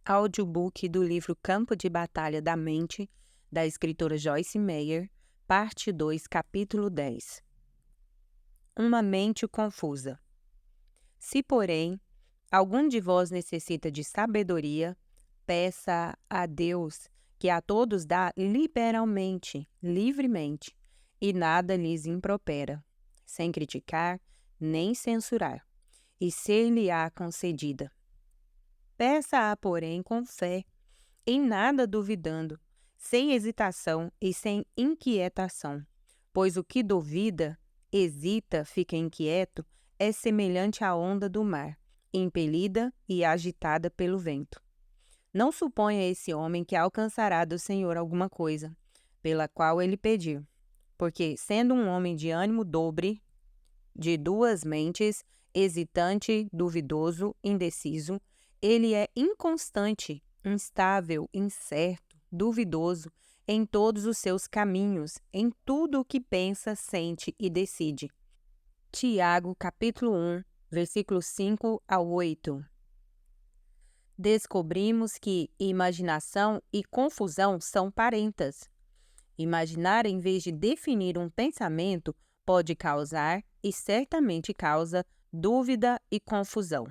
Audiobook do livro Campo de Batalha da Mente, da escritora Joyce Meyer, parte 2, capítulo 10. Uma mente confusa. Se, porém, algum de vós necessita de sabedoria, peça a Deus, que a todos dá liberalmente, livremente, e nada lhes impropera, sem criticar nem censurar, e ser-lhe-á concedida. Peça-a, porém, com fé, em nada duvidando, sem hesitação e sem inquietação, pois o que duvida, hesita, fica inquieto, é semelhante à onda do mar, impelida e agitada pelo vento. Não suponha esse homem que alcançará do Senhor alguma coisa, pela qual ele pedir, porque, sendo um homem de ânimo dobre, de duas mentes, hesitante, duvidoso, indeciso, ele é inconstante, instável, incerto, duvidoso em todos os seus caminhos, em tudo o que pensa, sente e decide. Tiago, capítulo 1, versículos 5 a 8. Descobrimos que imaginação e confusão são parentas. Imaginar em vez de definir um pensamento pode causar, e certamente causa, dúvida e confusão.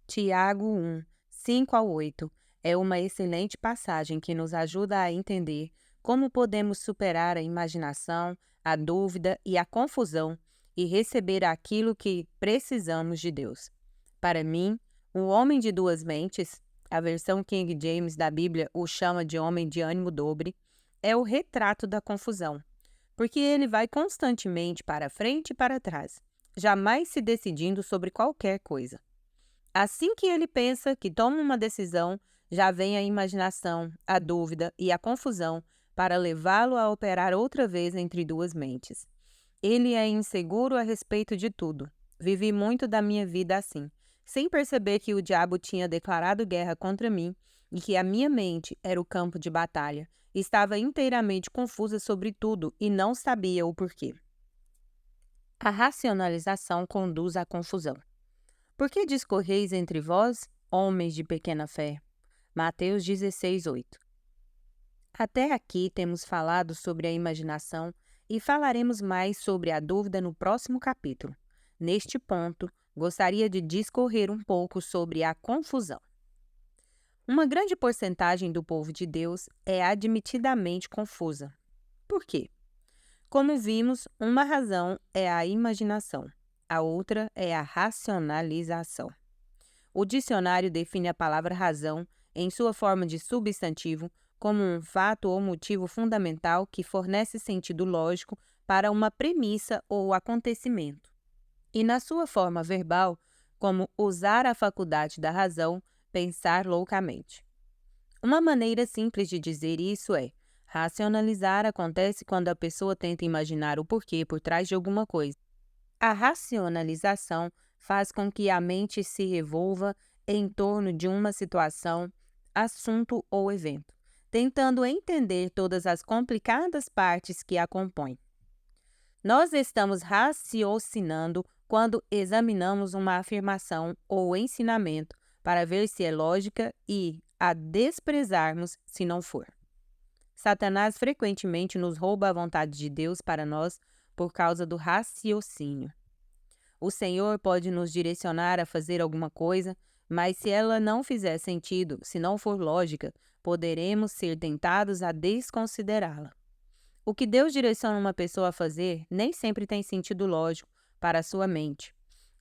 Tiago 1, 5 a 8 é uma excelente passagem que nos ajuda a entender como podemos superar a imaginação, a dúvida e a confusão e receber aquilo que precisamos de Deus. Para mim, o homem de duas mentes, a versão King James da Bíblia o chama de homem de ânimo dobre, é o retrato da confusão, porque ele vai constantemente para frente e para trás, jamais se decidindo sobre qualquer coisa. Assim que ele pensa que toma uma decisão, já vem a imaginação, a dúvida e a confusão para levá-lo a operar outra vez entre duas mentes. Ele é inseguro a respeito de tudo. Vivi muito da minha vida assim, sem perceber que o diabo tinha declarado guerra contra mim e que a minha mente era o campo de batalha. Estava inteiramente confusa sobre tudo e não sabia o porquê. A racionalização conduz à confusão. Por que discorreis entre vós, homens de pequena fé? Mateus 16, 8. Até aqui temos falado sobre a imaginação e falaremos mais sobre a dúvida no próximo capítulo. Neste ponto, gostaria de discorrer um pouco sobre a confusão. Uma grande porcentagem do povo de Deus é admitidamente confusa. Por quê? Como vimos, uma razão é a imaginação, a outra é a racionalização. O dicionário define a palavra razão, em sua forma de substantivo, como um fato ou motivo fundamental que fornece sentido lógico para uma premissa ou acontecimento. E na sua forma verbal, como usar a faculdade da razão, pensar loucamente. Uma maneira simples de dizer isso é: racionalizar acontece quando a pessoa tenta imaginar o porquê por trás de alguma coisa. A racionalização faz com que a mente se revolva em torno de uma situação, assunto ou evento, tentando entender todas as complicadas partes que a compõem. Nós estamos raciocinando quando examinamos uma afirmação ou ensinamento para ver se é lógica e a desprezarmos se não for. Satanás frequentemente nos rouba a vontade de Deus para nós por causa do raciocínio. O Senhor pode nos direcionar a fazer alguma coisa, mas se ela não fizer sentido, se não for lógica, poderemos ser tentados a desconsiderá-la. O que Deus direciona uma pessoa a fazer nem sempre tem sentido lógico para a sua mente.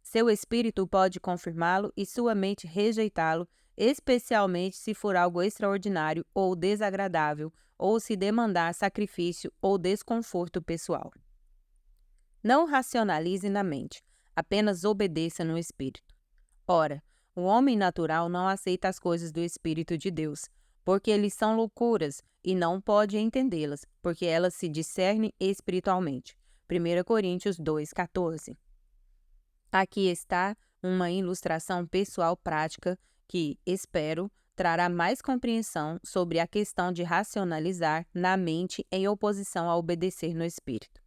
Seu espírito pode confirmá-lo e sua mente rejeitá-lo, especialmente se for algo extraordinário ou desagradável, ou se demandar sacrifício ou desconforto pessoal. Não racionalize na mente, apenas obedeça no espírito. Ora, o homem natural não aceita as coisas do Espírito de Deus, porque eles são loucuras e não pode entendê-las, porque elas se discernem espiritualmente. 1 Coríntios 2,14. Aqui está uma ilustração pessoal prática que, espero, trará mais compreensão sobre a questão de racionalizar na mente em oposição a obedecer no espírito.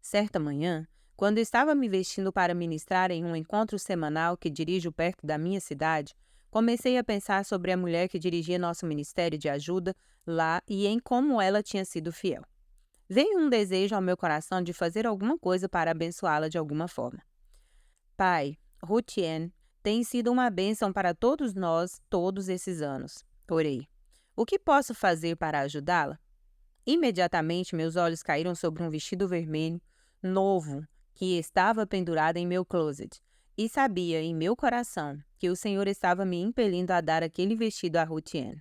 Certa manhã, quando estava me vestindo para ministrar em um encontro semanal que dirijo perto da minha cidade, Comecei a pensar sobre a mulher que dirigia nosso ministério de ajuda lá e em como ela tinha sido fiel. Veio um desejo ao meu coração de fazer alguma coisa para abençoá-la de alguma forma. Pai, Ruth Ann tem sido uma bênção para todos nós todos esses anos. Orei. O que posso fazer para ajudá-la? Imediatamente meus olhos caíram sobre um vestido vermelho, novo, que estava pendurado em meu closet, e sabia em meu coração que o Senhor estava me impelindo a dar aquele vestido a Ruth Ann.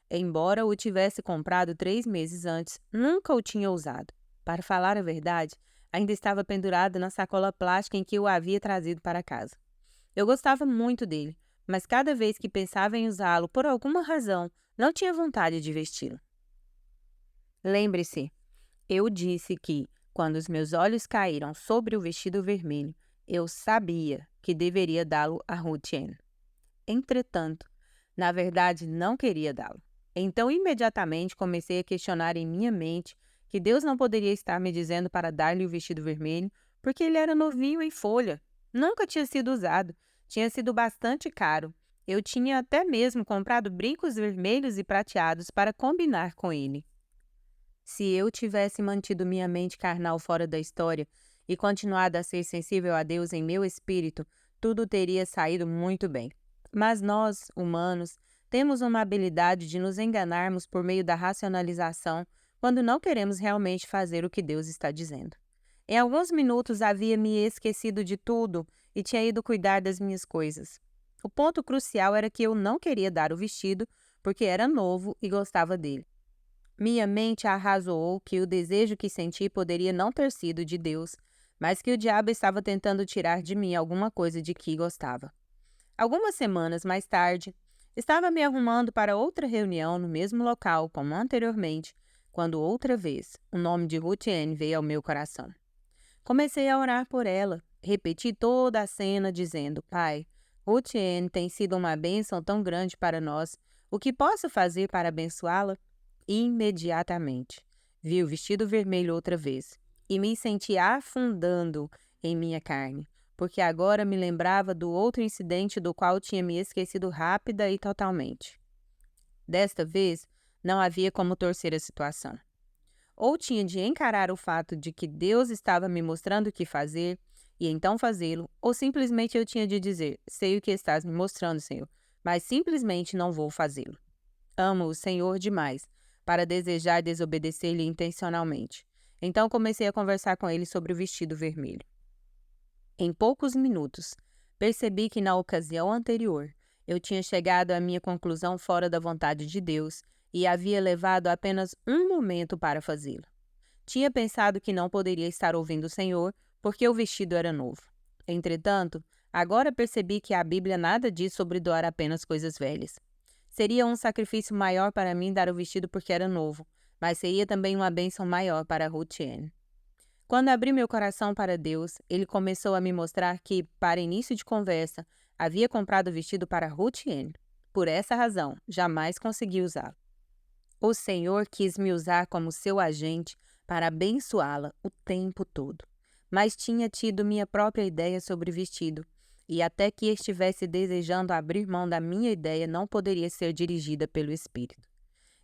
Embora o tivesse comprado 3 meses antes, nunca o tinha usado. Para falar a verdade, ainda estava pendurado na sacola plástica em que o havia trazido para casa. Eu gostava muito dele, mas cada vez que pensava em usá-lo por alguma razão, não tinha vontade de vesti-lo. Lembre-se, eu disse que, quando os meus olhos caíram sobre o vestido vermelho, eu sabia que deveria dá-lo a Ruth Ann. Entretanto, na verdade, não queria dá-lo. Então, imediatamente comecei a questionar em minha mente que Deus não poderia estar me dizendo para dar-lhe o vestido vermelho, porque ele era novinho em folha. Nunca tinha sido usado. Tinha sido bastante caro. Eu tinha até mesmo comprado brincos vermelhos e prateados para combinar com ele. Se eu tivesse mantido minha mente carnal fora da história e continuado a ser sensível a Deus em meu espírito, tudo teria saído muito bem. Mas nós, humanos, temos uma habilidade de nos enganarmos por meio da racionalização quando não queremos realmente fazer o que Deus está dizendo. Em alguns minutos havia me esquecido de tudo e tinha ido cuidar das minhas coisas. O ponto crucial era que eu não queria dar o vestido porque era novo e gostava dele. Minha mente arrazoou que o desejo que senti poderia não ter sido de Deus, mas que o diabo estava tentando tirar de mim alguma coisa de que gostava. Algumas semanas mais tarde, estava me arrumando para outra reunião no mesmo local como anteriormente, quando outra vez o nome de Ruth Ann veio ao meu coração. Comecei a orar por ela, repeti toda a cena dizendo: Pai, Ruth Ann tem sido uma bênção tão grande para nós, o que posso fazer para abençoá-la? Imediatamente, vi o vestido vermelho outra vez e me senti afundando em minha carne, porque agora me lembrava do outro incidente do qual tinha me esquecido rápida e totalmente. Desta vez, não havia como torcer a situação. Ou tinha de encarar o fato de que Deus estava me mostrando o que fazer e então fazê-lo, ou simplesmente eu tinha de dizer: sei o que estás me mostrando, Senhor, mas simplesmente não vou fazê-lo. Amo o Senhor demais para desejar desobedecer-lhe intencionalmente. Então comecei a conversar com ele sobre o vestido vermelho. Em poucos minutos, percebi que na ocasião anterior, eu tinha chegado à minha conclusão fora da vontade de Deus e havia levado apenas um momento para fazê-lo. Tinha pensado que não poderia estar ouvindo o Senhor porque o vestido era novo. Entretanto, agora percebi que a Bíblia nada diz sobre doar apenas coisas velhas. Seria um sacrifício maior para mim dar o vestido porque era novo, mas seria também uma bênção maior para Ruth Ann. Quando abri meu coração para Deus, ele começou a me mostrar que, para início de conversa, havia comprado o vestido para Ruth Ann. Por essa razão, jamais consegui usá-lo. O Senhor quis me usar como seu agente para abençoá-la o tempo todo, mas tinha tido minha própria ideia sobre o vestido, e até que estivesse desejando abrir mão da minha ideia, não poderia ser dirigida pelo Espírito.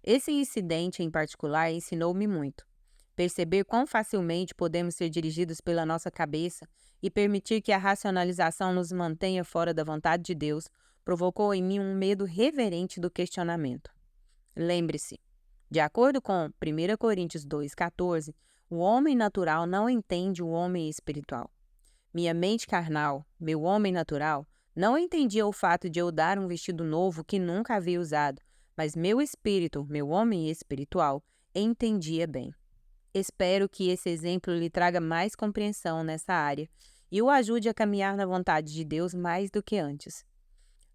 Esse incidente em particular ensinou-me muito. Perceber quão facilmente podemos ser dirigidos pela nossa cabeça e permitir que a racionalização nos mantenha fora da vontade de Deus provocou em mim um medo reverente do questionamento. Lembre-se, de acordo com 1 Coríntios 2,14, o homem natural não entende o homem espiritual. Minha mente carnal, meu homem natural, não entendia o fato de eu dar um vestido novo que nunca havia usado, mas meu espírito, meu homem espiritual, entendia bem. Espero que esse exemplo lhe traga mais compreensão nessa área e o ajude a caminhar na vontade de Deus mais do que antes.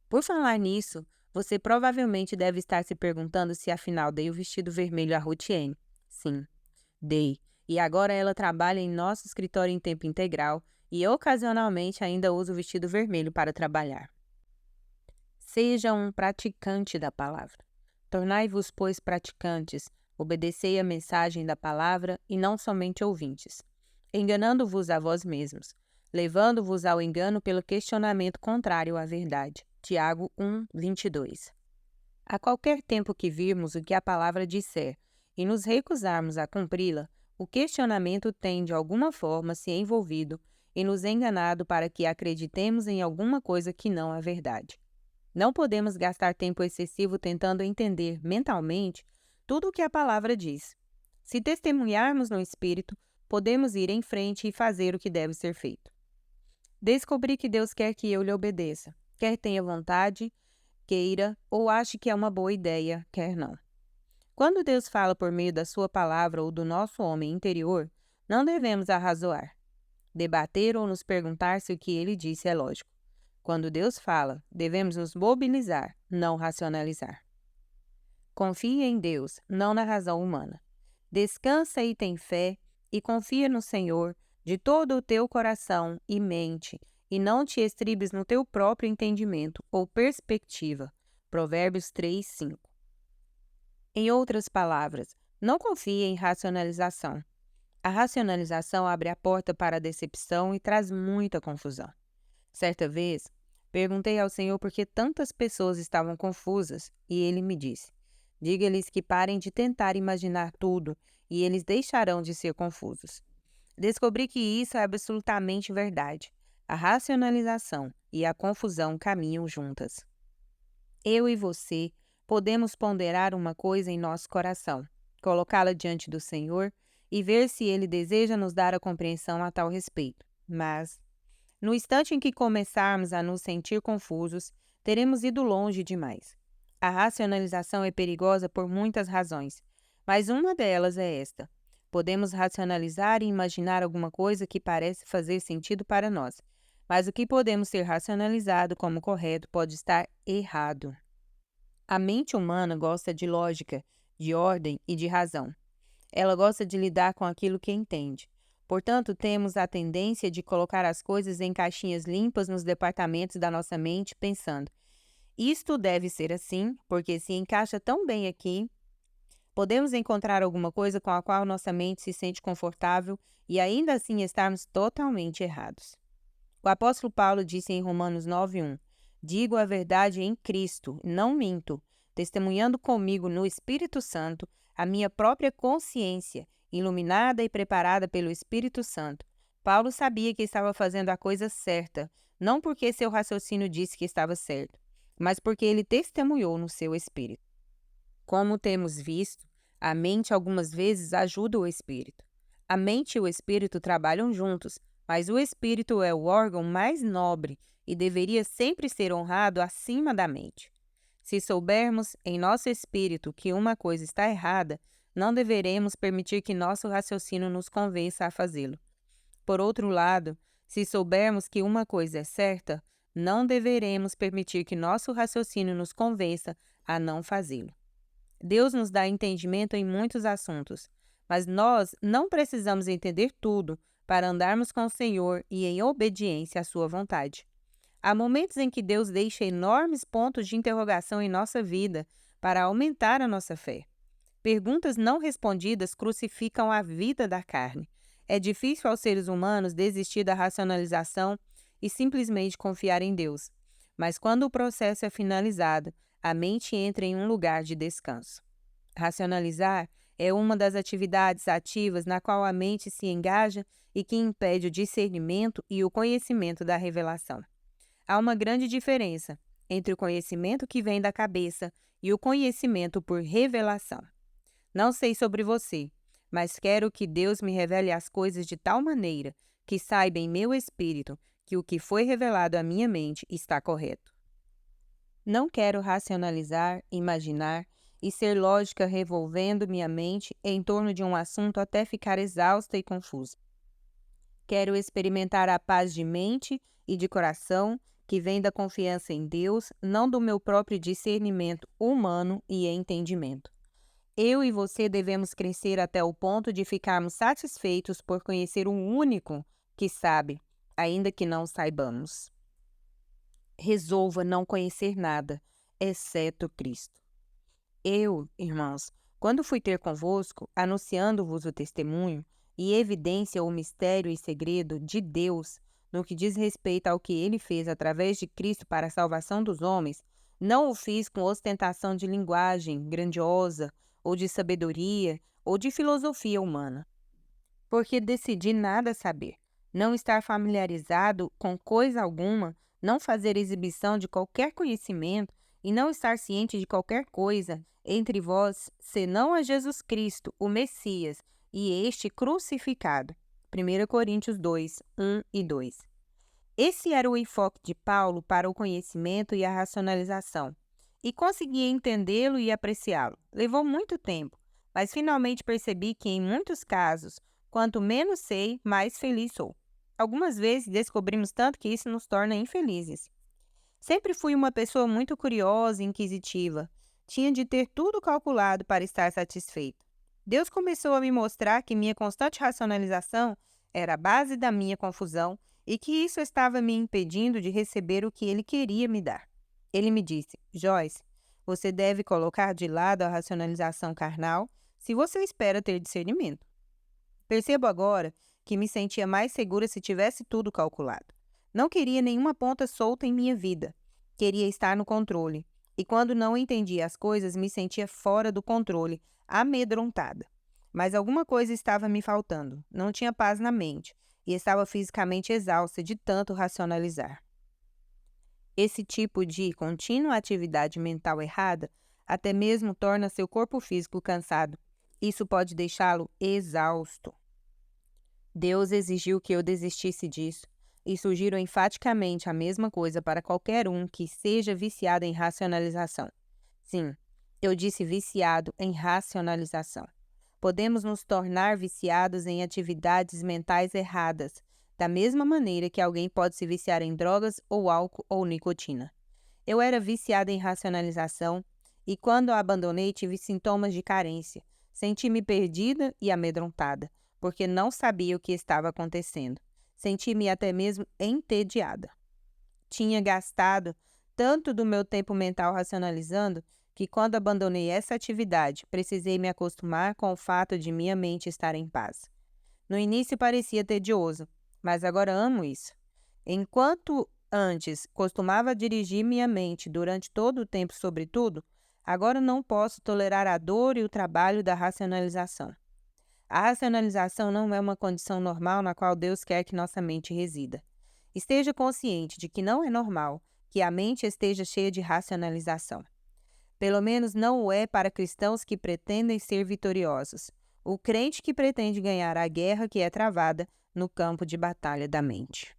Por falar nisso, você provavelmente deve estar se perguntando se afinal dei o vestido vermelho a Ruth Ann. Sim, dei. E agora ela trabalha em nosso escritório em tempo integral e ocasionalmente ainda usa o vestido vermelho para trabalhar. Seja um praticante da palavra. Tornai-vos, pois, praticantes, obedecei a mensagem da palavra e não somente ouvintes, enganando-vos a vós mesmos, levando-vos ao engano pelo questionamento contrário à verdade. Tiago 1:22. A qualquer tempo que virmos o que a palavra disser e nos recusarmos a cumpri-la, o questionamento tem de alguma forma se envolvido e nos enganado para que acreditemos em alguma coisa que não é verdade. Não podemos gastar tempo excessivo tentando entender mentalmente tudo o que a palavra diz. Se testemunharmos no Espírito, podemos ir em frente e fazer o que deve ser feito. Descobri que Deus quer que eu lhe obedeça, quer tenha vontade, queira ou ache que é uma boa ideia, quer não. Quando Deus fala por meio da sua palavra ou do nosso homem interior, não devemos arrazoar, debater ou nos perguntar se o que ele disse é lógico. Quando Deus fala, devemos nos mobilizar, não racionalizar. Confie em Deus, não na razão humana. Descansa e tem fé, e confia no Senhor de todo o teu coração e mente, e não te estribes no teu próprio entendimento ou perspectiva. Provérbios 3:5. Em outras palavras, não confie em racionalização. A racionalização abre a porta para a decepção e traz muita confusão. Certa vez, perguntei ao Senhor por que tantas pessoas estavam confusas, e ele me disse: diga-lhes que parem de tentar imaginar tudo e eles deixarão de ser confusos. Descobri que isso é absolutamente verdade. A racionalização e a confusão caminham juntas. Eu e você podemos ponderar uma coisa em nosso coração, colocá-la diante do Senhor e ver se Ele deseja nos dar a compreensão a tal respeito. Mas, no instante em que começarmos a nos sentir confusos, teremos ido longe demais. A racionalização é perigosa por muitas razões, mas uma delas é esta. Podemos racionalizar e imaginar alguma coisa que parece fazer sentido para nós, mas o que podemos ser racionalizado como correto pode estar errado. A mente humana gosta de lógica, de ordem e de razão. Ela gosta de lidar com aquilo que entende. Portanto, temos a tendência de colocar as coisas em caixinhas limpas nos departamentos da nossa mente, pensando: isto deve ser assim, porque se encaixa tão bem aqui. Podemos encontrar alguma coisa com a qual nossa mente se sente confortável e ainda assim estarmos totalmente errados. O apóstolo Paulo disse em Romanos 9:1: digo a verdade em Cristo, não minto, testemunhando comigo no Espírito Santo a minha própria consciência, iluminada e preparada pelo Espírito Santo. Paulo sabia que estava fazendo a coisa certa, não porque seu raciocínio disse que estava certo, mas porque ele testemunhou no seu espírito. Como temos visto, a mente algumas vezes ajuda o espírito. A mente e o espírito trabalham juntos, mas o espírito é o órgão mais nobre e deveria sempre ser honrado acima da mente. Se soubermos em nosso espírito que uma coisa está errada, não deveremos permitir que nosso raciocínio nos convença a fazê-lo. Por outro lado, se soubermos que uma coisa é certa, não deveremos permitir que nosso raciocínio nos convença a não fazê-lo. Deus nos dá entendimento em muitos assuntos, mas nós não precisamos entender tudo para andarmos com o Senhor e em obediência à sua vontade. Há momentos em que Deus deixa enormes pontos de interrogação em nossa vida para aumentar a nossa fé. Perguntas não respondidas crucificam a vida da carne. É difícil aos seres humanos desistir da racionalização e simplesmente confiar em Deus. Mas quando o processo é finalizado, a mente entra em um lugar de descanso. Racionalizar é uma das atividades ativas na qual a mente se engaja e que impede o discernimento e o conhecimento da revelação. Há uma grande diferença entre o conhecimento que vem da cabeça e o conhecimento por revelação. Não sei sobre você, mas quero que Deus me revele as coisas de tal maneira que saiba em meu espírito que o que foi revelado à minha mente está correto. Não quero racionalizar, imaginar e ser lógica revolvendo minha mente em torno de um assunto até ficar exausta e confusa. Quero experimentar a paz de mente e de coração que vem da confiança em Deus, não do meu próprio discernimento humano e entendimento. Eu e você devemos crescer até o ponto de ficarmos satisfeitos por conhecer um único que sabe, ainda que não saibamos. Resolva não conhecer nada, exceto Cristo. Eu, irmãos, quando fui ter convosco, anunciando-vos o testemunho, e evidência o mistério e segredo de Deus, no que diz respeito ao que ele fez através de Cristo para a salvação dos homens, não o fiz com ostentação de linguagem grandiosa, ou de sabedoria, ou de filosofia humana, porque decidi nada saber, não estar familiarizado com coisa alguma, não fazer exibição de qualquer conhecimento e não estar ciente de qualquer coisa entre vós, senão a Jesus Cristo, o Messias, e este crucificado. 1 Coríntios 2, 1 e 2. Esse era o enfoque de Paulo para o conhecimento e a racionalização, e consegui entendê-lo e apreciá-lo. Levou muito tempo, mas finalmente percebi que, em muitos casos, quanto menos sei, mais feliz sou. Algumas vezes descobrimos tanto que isso nos torna infelizes. Sempre fui uma pessoa muito curiosa e inquisitiva. Tinha de ter tudo calculado para estar satisfeito. Deus começou a me mostrar que minha constante racionalização era a base da minha confusão e que isso estava me impedindo de receber o que Ele queria me dar. Ele me disse: Joyce, você deve colocar de lado a racionalização carnal se você espera ter discernimento. Percebo agora que me sentia mais segura se tivesse tudo calculado. Não queria nenhuma ponta solta em minha vida. Queria estar no controle. E quando não entendia as coisas, me sentia fora do controle, amedrontada. Mas alguma coisa estava me faltando. Não tinha paz na mente e estava fisicamente exausta de tanto racionalizar. Esse tipo de contínua atividade mental errada até mesmo torna seu corpo físico cansado. Isso pode deixá-lo exausto. Deus exigiu que eu desistisse disso, e sugiro enfaticamente a mesma coisa para qualquer um que seja viciado em racionalização. Sim, eu disse viciado em racionalização. Podemos nos tornar viciados em atividades mentais erradas, da mesma maneira que alguém pode se viciar em drogas ou álcool ou nicotina. Eu era viciada em racionalização e quando a abandonei tive sintomas de carência. Senti-me perdida e amedrontada, porque não sabia o que estava acontecendo. Senti-me até mesmo entediada. Tinha gastado tanto do meu tempo mental racionalizando que quando abandonei essa atividade, precisei me acostumar com o fato de minha mente estar em paz. No início parecia tedioso, mas agora amo isso. Enquanto antes costumava dirigir minha mente durante todo o tempo sobre tudo, agora não posso tolerar a dor e o trabalho da racionalização. A racionalização não é uma condição normal na qual Deus quer que nossa mente resida. Esteja consciente de que não é normal que a mente esteja cheia de racionalização. Pelo menos não o é para cristãos que pretendem ser vitoriosos. O crente que pretende ganhar a guerra que é travada no campo de batalha da mente.